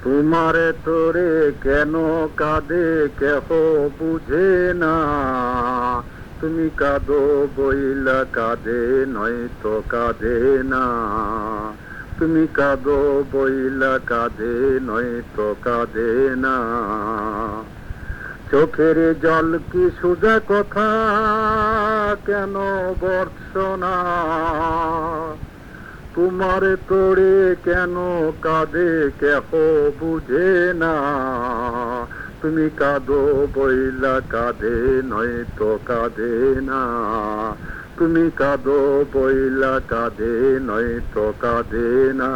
তোমারে তোরে কেন কাঁদে কেহ বুঝে না। তুমি কাঁদো বইলা কাঁদে নয়তো কাঁদে না। তুমি কাঁদো বইলা কাঁদে নয়তো কাঁদে না। চোখের জল কি সোজা কথা কেন বর্ষনা। তোমার তোরে কেন কাঁদে কেহ বুঝে না। তুমি কাঁদো বইলা কাঁদে নয়তো কাঁদে না। তুমি কাঁদো বইলা কাঁদে নয়তো কাঁদে না।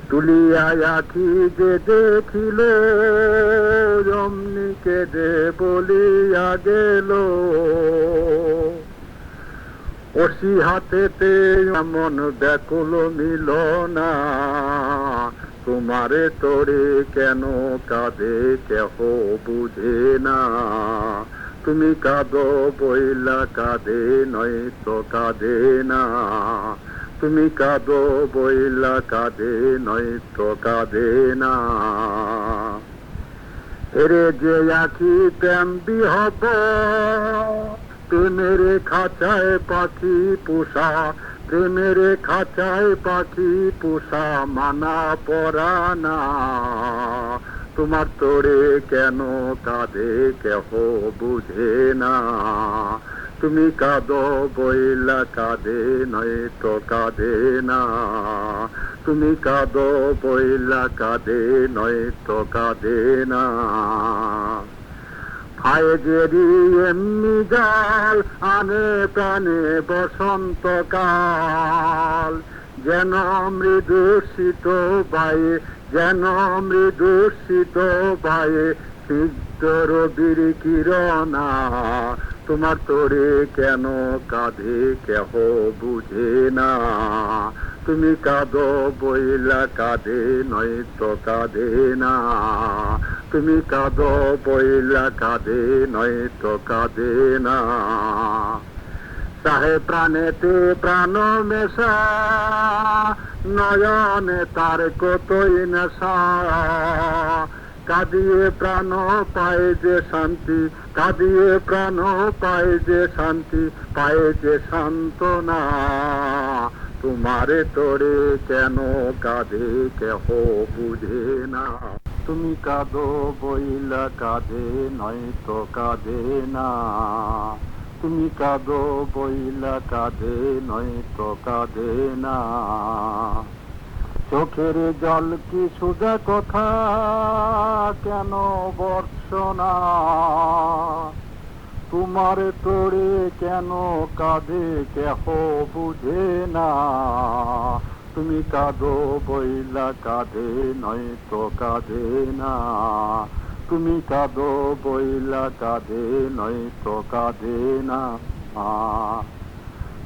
তুলিয়া আখি যে দেখিল অমনি কেঁদে বলিয়া গেল। ওসি হাতেতে এমন ব্যাকুল মিল না। তোমারে তোরে কেন কাঁদে কেহ বুঝে না। তুমি কাঁদো বইলা কাঁদে নয়তো কাঁদে না। তুমি কাঁদো বইলা কাঁদে নয়তো কাঁদে না। এরে যে আখি প্রেম বিহব প্রেমের খাঁচায় পাখি পোষা। প্রেমের খাঁচায় পাখি পোষা মানা পরা না। তোমার তোরে কেন কাঁদে কেহ বুঝে না। তুমি কাঁদো বইলা কাঁদে নয়তো কাঁদে না। তুমি কাঁদো বইলা কাঁদে নয়তো কাঁদে না। ফায়েজেরি এমনি জাল আনে প্রাণে বসন্তকাল। যেন মৃদু শীত বায়ে যেন মৃদু শীত বায়ে সিদ্ধ রবির কিরণা। তোমার তোরে কেন কাঁদে কেহ বুঝে না। তুমি কাঁদো বইলা কাঁদে নয়তো কাঁদে না। তুমি কাঁদো বইলা কাঁদে নয়তো কাঁদে না। চাহে প্রাণেতে প্রাণ মেশা নয়নে তার কতই নেশা। কাঁদিয়ে প্রাণ পায় যে শান্তি কাঁদিয়ে প্রাণ পায় যে শান্তি পায় যে সান্ত্বনা। তোমারে তোরে কেন কাঁদে কেহ বুঝে না। তুমি কাঁদো বইলা কাঁদে নয়তো কাঁদে না। তুমি কাঁদো বইলা কাঁদে নয়তো কাঁদে না। চোখের জল কি সোজা কথা কেন বর্ষনা। তোমার তোরে কেন কাঁদে কেহ বুঝে না। তুমি কাঁদো বইলা কাঁদে নয়তো কাঁদে না। তুমি কাঁদো বইলা কাঁদে নয়তো কাঁদে না।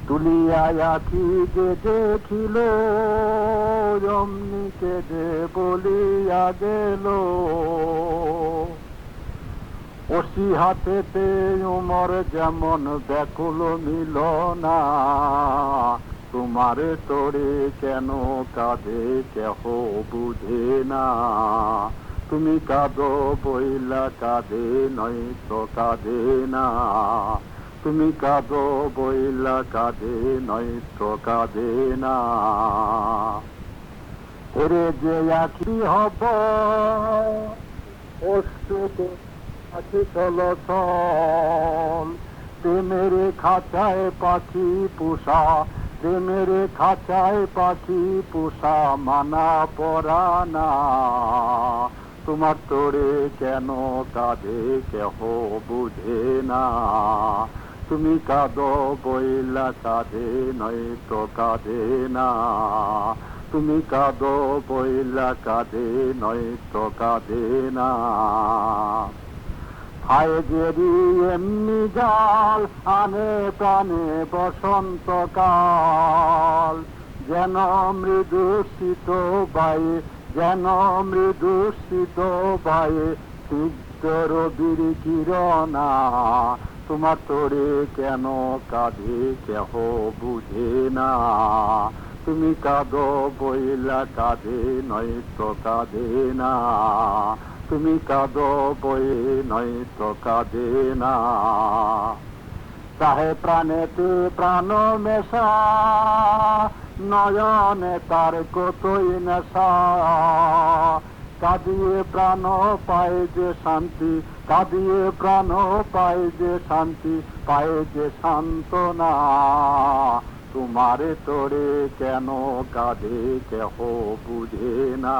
তুলিয়া আখি যে দেখিল অমনি কেঁদে বলিয়া গেল। ওসি হাতেতে উমর যেমন ব্যাকুল মিল না। তোমারে তোরে কেন কাঁদে কেহ বুঝে না। তুমি কাঁদো বইলা কাঁদে নয়তো কাঁদে না। তুমি কাঁদো বইলা কাঁদে নয়তো কাঁদে না। ওরে যে আখি হব অস্তুতে আখি চলচল। প্রেমের খাঁচায় পাখি পোষা প্রেমের খাঁচায় পাখি পোষা মানা পরা না। তোমার তোরে কেন কাঁদে কেহ বুঝে না। তুমি কাঁদো বইলা কাঁদে নয়তো কাঁদে না। তুমি কাঁদো বইলা কাঁদে নয়তো কাঁদে না। ফায়েজেরি এমনি জাল আনে প্রাণে বসন্তকাল। যেন মৃদু শীত বায়ে যেন মৃদু শীত বায়ে সিদ্ধ রবির কিরণা। তোমার তোরে কেন কাঁদে কেহ বুঝে না। তুমি কাঁদো বইলা কাঁদে নয়তো কাঁদে না, তুমি কাঁদো বই নয়তো কাঁদে না। তাহে প্রাণেতে প্রাণ মেশা, নয়নে তার কতই নেশা। কাঁদিয়ে প্রাণ পায় যে শান্তি, কাঁদিয়ে প্রাণ পায় যে শান্তি, পায় যে সান্ত্বনা। তোমারে তোরে কেন কাঁদে কেহ বুঝে না,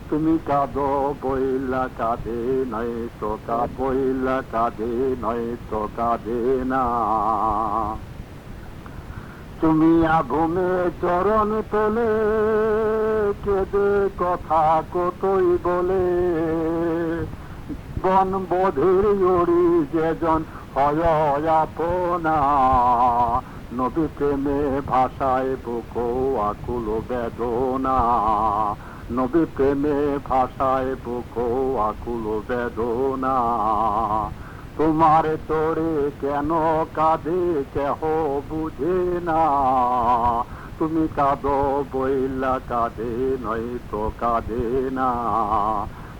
তুমি কাঁদো বইলা কাঁদে নয়তো বইলা কাঁদে নয়তো কাঁদে না। তুমি আগুনে চরণ তোলে, কেঁদে কথা কতই বলে। বন বধির ওড়ি যেজন হয় আপনা, নবী প্রেমে ভাষায় বুক আকুল বেদনা, নবী প্রেমে ভাষায় বুক আকুল বেদনা। তোমার তোরে কেন কাঁদে কেহ বুঝে না, তুমি কাঁদো বইলা কাঁদে নয়তো কাঁদে না,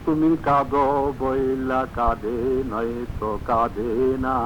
তুমি কাঁদো বইলা কাঁদে নয়তো কাঁদে না।